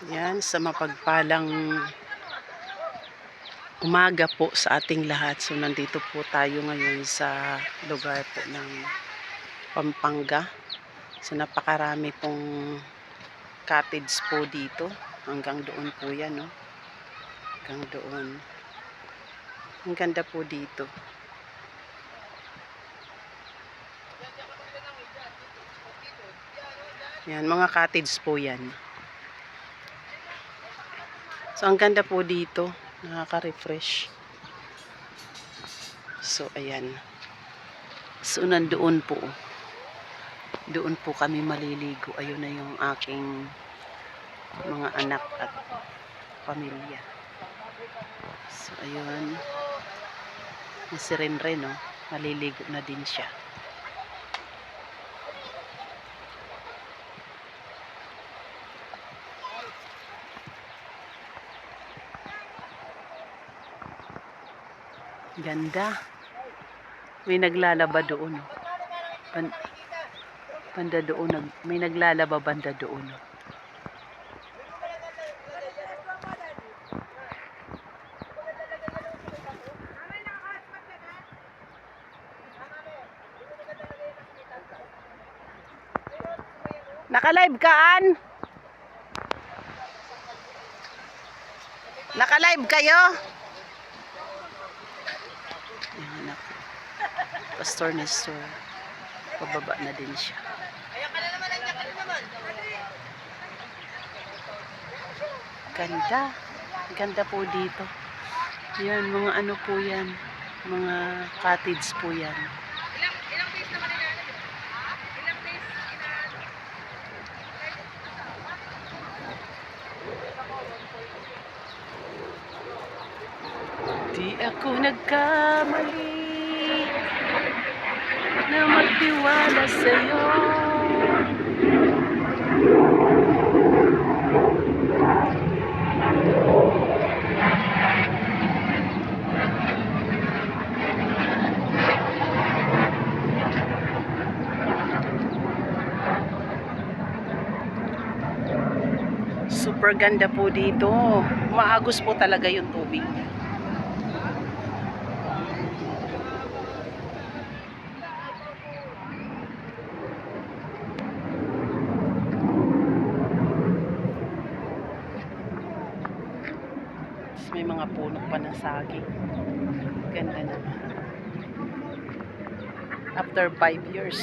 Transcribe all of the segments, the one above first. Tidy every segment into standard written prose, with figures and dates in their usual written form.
Yan, sa mapagpalang umaga po sa ating lahat. So, nandito po tayo ngayon sa lugar po ng Pampanga. So, napakarami pong cottage po dito. Hanggang doon po yan, no? Hanggang doon. Ang ganda po dito. Yan, mga cottage po yan. So, ang ganda po dito. Nakaka-refresh. So, ayan. So, nandoon po. Doon po kami maliligo. Ayun na yung aking mga anak at pamilya. So, ayun. Si Renren, no? Maliligo na din siya. Ganda. May naglalaba doon. Banda doon. May naglalaba banda doon. Naka-live ka, An? Naka-live kayo? Yan ako. Pastor Nestor. Pababa na din siya. Ganda. Ganda po dito. Yan, mga ano po yan. Mga cottage po yan. Ilang days naman ilan? Ilang days Di ako nagkamali na magtiwala sa'yo. Super ganda po dito. Maagos po talaga yung tubig. May mga puno pa ng saging. Ganda na. After 5 years.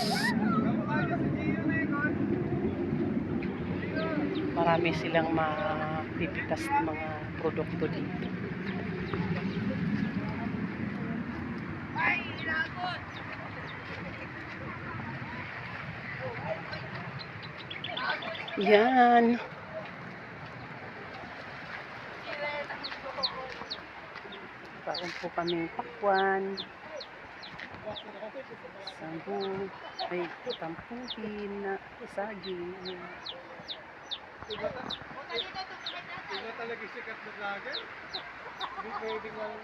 Marami silang mapipitas na mga produkto dito. Yan. Kain po kaming pakwan. Sambu. Ay, tampuhin na saging. Iba talaga sikat na vlogger. Hindi pwedeng lang